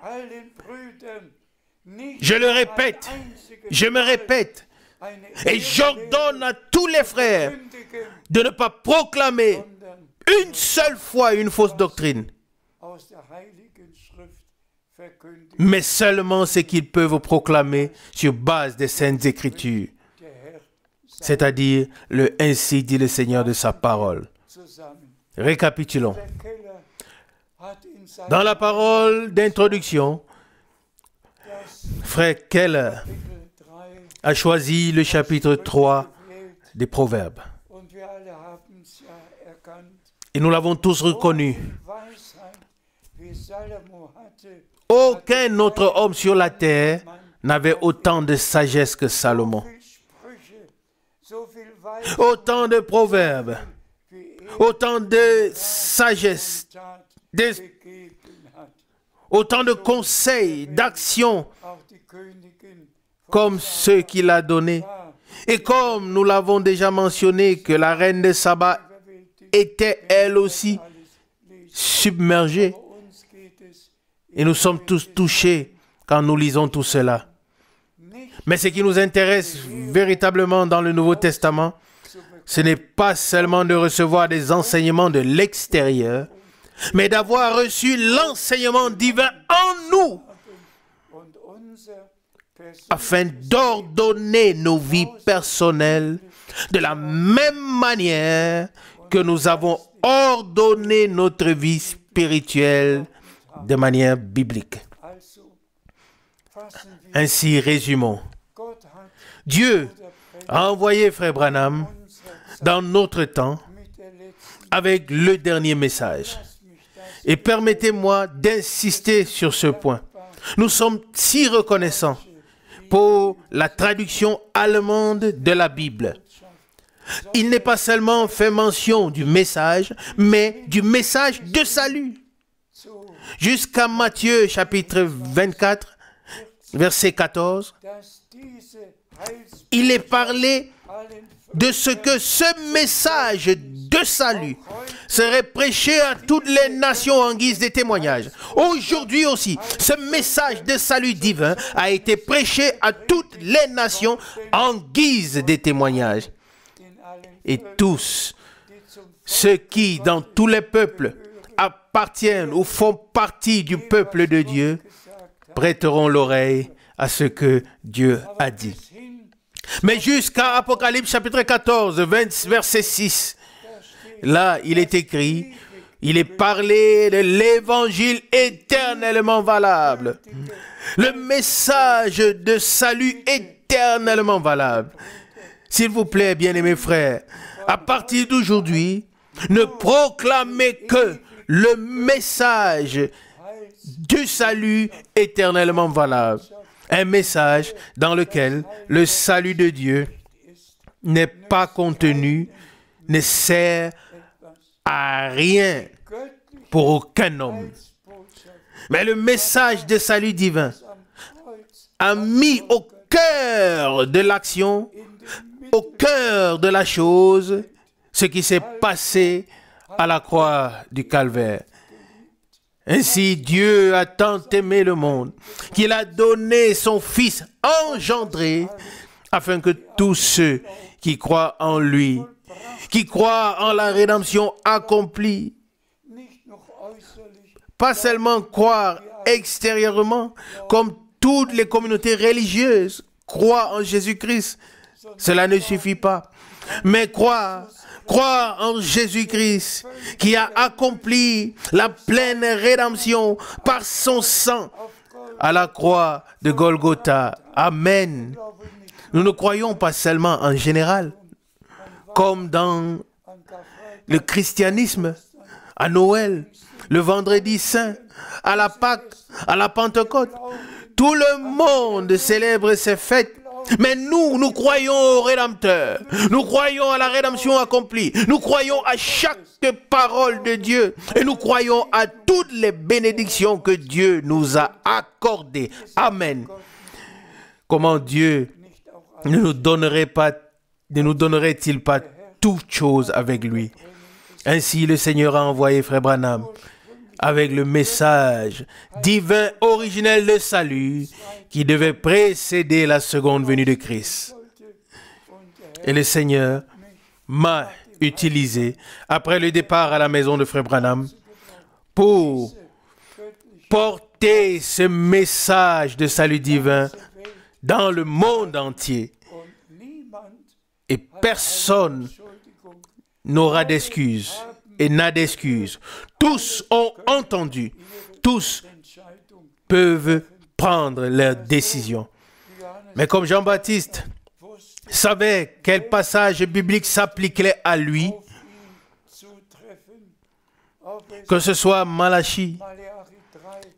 je le répète, je me répète, et j'ordonne à tous les frères de ne pas proclamer une seule fois une fausse doctrine, mais seulement ce qu'ils peuvent proclamer sur base des Saintes Écritures, c'est-à-dire le « Ainsi dit le Seigneur » de sa parole. Récapitulons. Dans la parole d'introduction, Frère Keller a choisi le chapitre 3 des Proverbes. Et nous l'avons tous reconnu. Aucun autre homme sur la terre n'avait autant de sagesse que Salomon. Autant de proverbes, autant de sagesse, autant de conseils, d'actions, comme ceux qu'il a donnés. Et comme nous l'avons déjà mentionné, que la reine de Saba était elle aussi submergée. Et nous sommes tous touchés quand nous lisons tout cela. Mais ce qui nous intéresse véritablement dans le Nouveau Testament, ce n'est pas seulement de recevoir des enseignements de l'extérieur, mais d'avoir reçu l'enseignement divin en nous, afin d'ordonner nos vies personnelles de la même manière que nous avons ordonné notre vie spirituelle de manière biblique. Ainsi, résumons. Dieu a envoyé Frère Branham dans notre temps avec le dernier message. Et permettez-moi d'insister sur ce point. Nous sommes si reconnaissants pour la traduction allemande de la Bible. il n'est pas seulement fait mention du message, mais du message de salut. Jusqu'à Matthieu chapitre 24, verset 14, il est parlé de ce que ce message de salut serait prêché à toutes les nations en guise de témoignage. Aujourd'hui aussi, ce message de salut divin a été prêché à toutes les nations en guise de témoignage. Et tous ceux qui, dans tous les peuples, appartiennent ou font partie du peuple de Dieu, prêteront l'oreille à ce que Dieu a dit. Mais jusqu'à Apocalypse chapitre 14, verset 6, là, il est écrit, il est parlé de l'évangile éternellement valable. Le message de salut éternellement valable. S'il vous plaît, bien-aimés frères, à partir d'aujourd'hui, ne proclamez que le message du salut éternellement valable. Un message dans lequel le salut de Dieu n'est pas contenu, ne sert à rien pour aucun homme. Mais le message de salut divin a mis au cœur de l'action, au cœur de la chose, ce qui s'est passé à la croix du Calvaire. Ainsi, Dieu a tant aimé le monde qu'il a donné son Fils engendré afin que tous ceux qui croient en lui, qui croient en la rédemption accomplie, pas seulement croire extérieurement, comme toutes les communautés religieuses croient en Jésus-Christ, cela ne suffit pas, mais croire en Jésus-Christ qui a accompli la pleine rédemption par son sang à la croix de Golgotha. Amen. Nous ne croyons pas seulement en général, comme dans le christianisme, à Noël, le vendredi saint, à la Pâque, à la Pentecôte. Tout le monde célèbre ces fêtes. Mais nous croyons au Rédempteur. Nous croyons à la rédemption accomplie. Nous croyons à chaque parole de Dieu. Et nous croyons à toutes les bénédictions que Dieu nous a accordées. Amen. Comment Dieu ne nous donnerait-il pas toutes choses avec lui? Ainsi, le Seigneur a envoyé Frère Branham avec le message divin originel de salut qui devait précéder la seconde venue de Christ. Et le Seigneur m'a utilisé après le départ à la maison de Frère Branham pour porter ce message de salut divin dans le monde entier. Et personne n'aura d'excuses et n'a d'excuses. Tous ont entendu. Tous peuvent prendre leurs décisions. Mais comme Jean-Baptiste savait quel passage biblique s'appliquait à lui, que ce soit Malachie,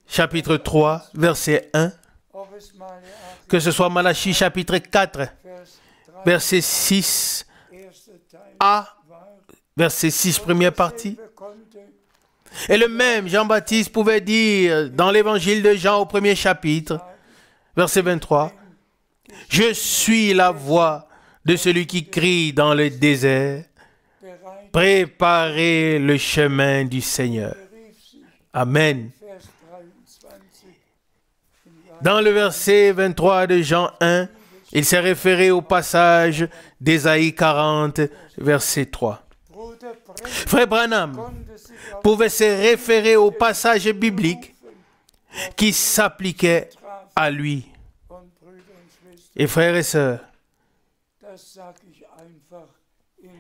chapitre 3, verset 1, que ce soit Malachie, chapitre 4, verset 6a, verset 6, première partie. Et le même Jean-Baptiste pouvait dire dans l'évangile de Jean au premier chapitre, verset 23, « Je suis la voix de celui qui crie dans le désert, préparez le chemin du Seigneur. » Amen. Dans le verset 23 de Jean 1, il s'est référé au passage d'Ésaïe 40, verset 3. Frère Branham pouvait se référer au passage biblique qui s'appliquait à lui. Et frères et sœurs,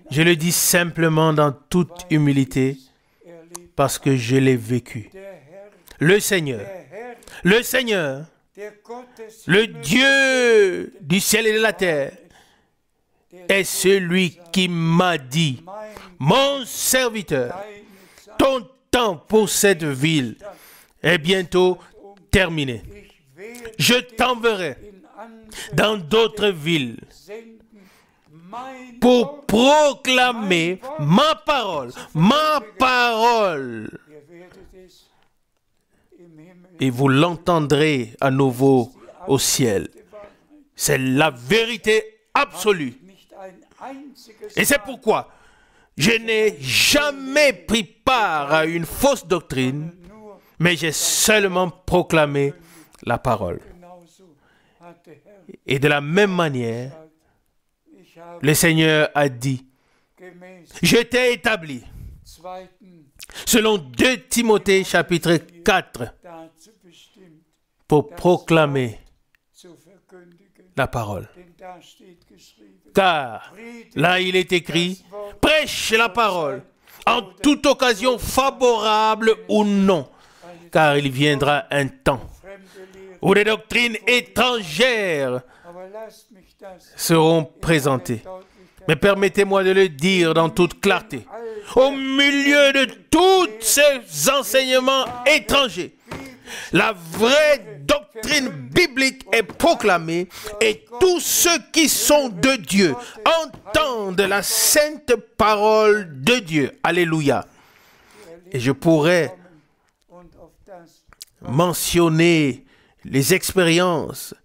je le dis simplement dans toute humilité parce que je l'ai vécu. Le Seigneur, le Dieu du ciel et de la terre, est celui qui m'a dit, mon serviteur, ton temps pour cette ville est bientôt terminé. Je t'enverrai dans d'autres villes pour proclamer ma parole, ma parole. Et vous l'entendrez à nouveau au ciel. C'est la vérité absolue. Et c'est pourquoi je n'ai jamais pris part à une fausse doctrine, mais j'ai seulement proclamé la parole. Et de la même manière, le Seigneur a dit, je t'ai établi, selon 2 Timothée chapitre 4, pour proclamer la parole. Car là il est écrit, prêche la parole en toute occasion favorable ou non, car il viendra un temps où des doctrines étrangères seront présentées. Mais permettez-moi de le dire dans toute clarté. Au milieu de tous ces enseignements étrangers, la vraie doctrine biblique est proclamée et tous ceux qui sont de Dieu entendent la sainte parole de Dieu. Alléluia. Et je pourrais mentionner les expériences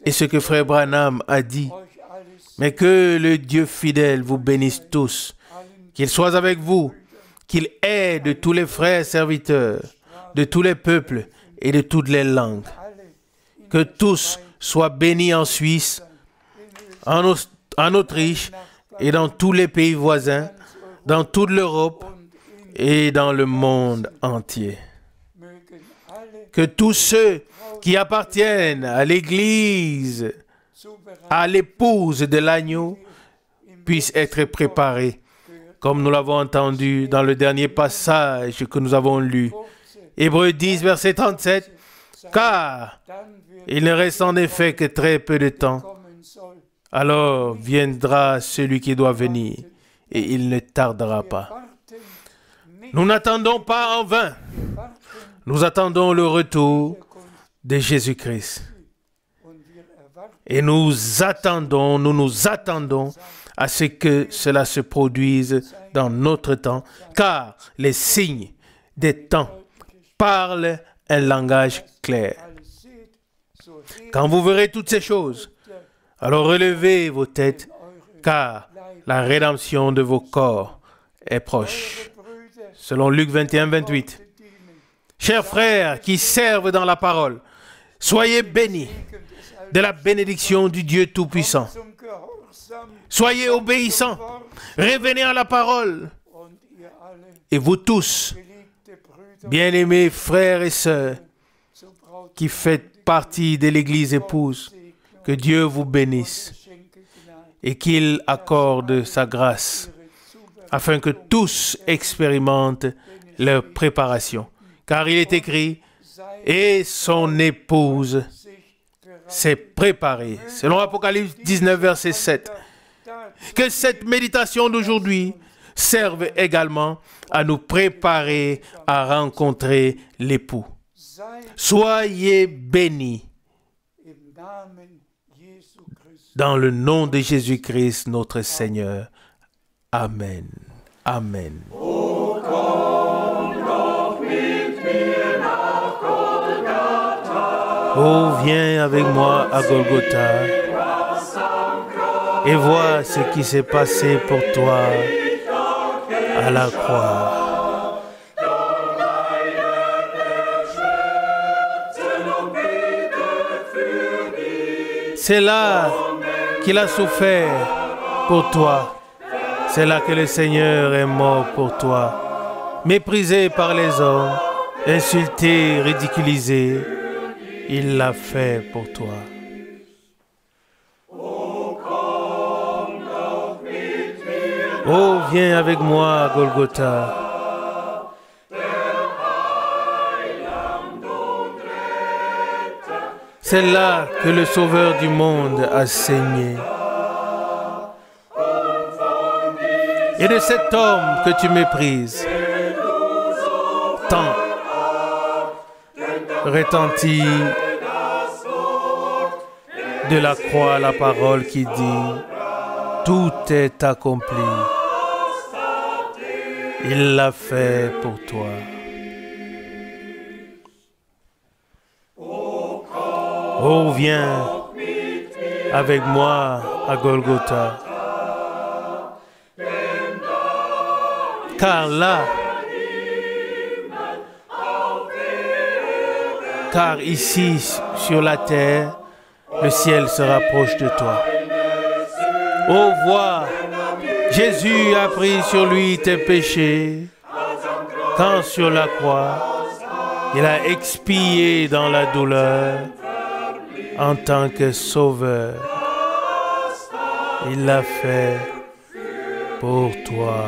et ce que Frère Branham a dit. Mais que le Dieu fidèle vous bénisse tous, qu'il soit avec vous, qu'il aide tous les frères serviteurs de tous les peuples et de toutes les langues. Que tous soient bénis en Suisse, en Autriche et dans tous les pays voisins, dans toute l'Europe et dans le monde entier. Que tous ceux qui appartiennent à l'Église, à l'épouse de l'agneau, puissent être préparés, comme nous l'avons entendu dans le dernier passage que nous avons lu. Hébreux 10, verset 37, car il ne reste en effet que très peu de temps. Alors viendra celui qui doit venir, et il ne tardera pas. Nous n'attendons pas en vain. Nous attendons le retour de Jésus-Christ. Et nous nous attendons à ce que cela se produise dans notre temps, car les signes des temps parlent un langage clair. Quand vous verrez toutes ces choses, alors relevez vos têtes, car la rédemption de vos corps est proche. Selon Luc 21, 28. Chers frères qui servent dans la parole, soyez bénis de la bénédiction du Dieu Tout-Puissant. Soyez obéissants, revenez à la parole. Et vous tous, bien-aimés frères et sœurs, qui faites partie de l'Église épouse, que Dieu vous bénisse et qu'il accorde sa grâce, afin que tous expérimentent leur préparation. Car il est écrit, et son épouse s'est préparée. Selon Apocalypse 19, verset 7. Que cette méditation d'aujourd'hui serve également à nous préparer à rencontrer l'époux. Soyez bénis dans le nom de Jésus-Christ, notre Seigneur. Amen. Amen. Oh, viens avec moi à Golgotha et vois ce qui s'est passé pour toi à la croix. C'est là qu'il a souffert pour toi. C'est là que le Seigneur est mort pour toi. Méprisé par les hommes, insulté, ridiculisé, il l'a fait pour toi. Oh, viens avec moi à Golgotha. C'est là que le Sauveur du monde a saigné. Et de cet homme que tu méprises, tant retentit de la croix la parole qui dit: Tout est accompli. Il l'a fait pour toi. Oh, viens avec moi à Golgotha. Car là, car ici, sur la terre, le ciel se rapproche de toi. Oh, vois, Jésus a pris sur lui tes péchés, quand sur la croix, il a expié dans la douleur en tant que sauveur. Il l'a fait pour toi.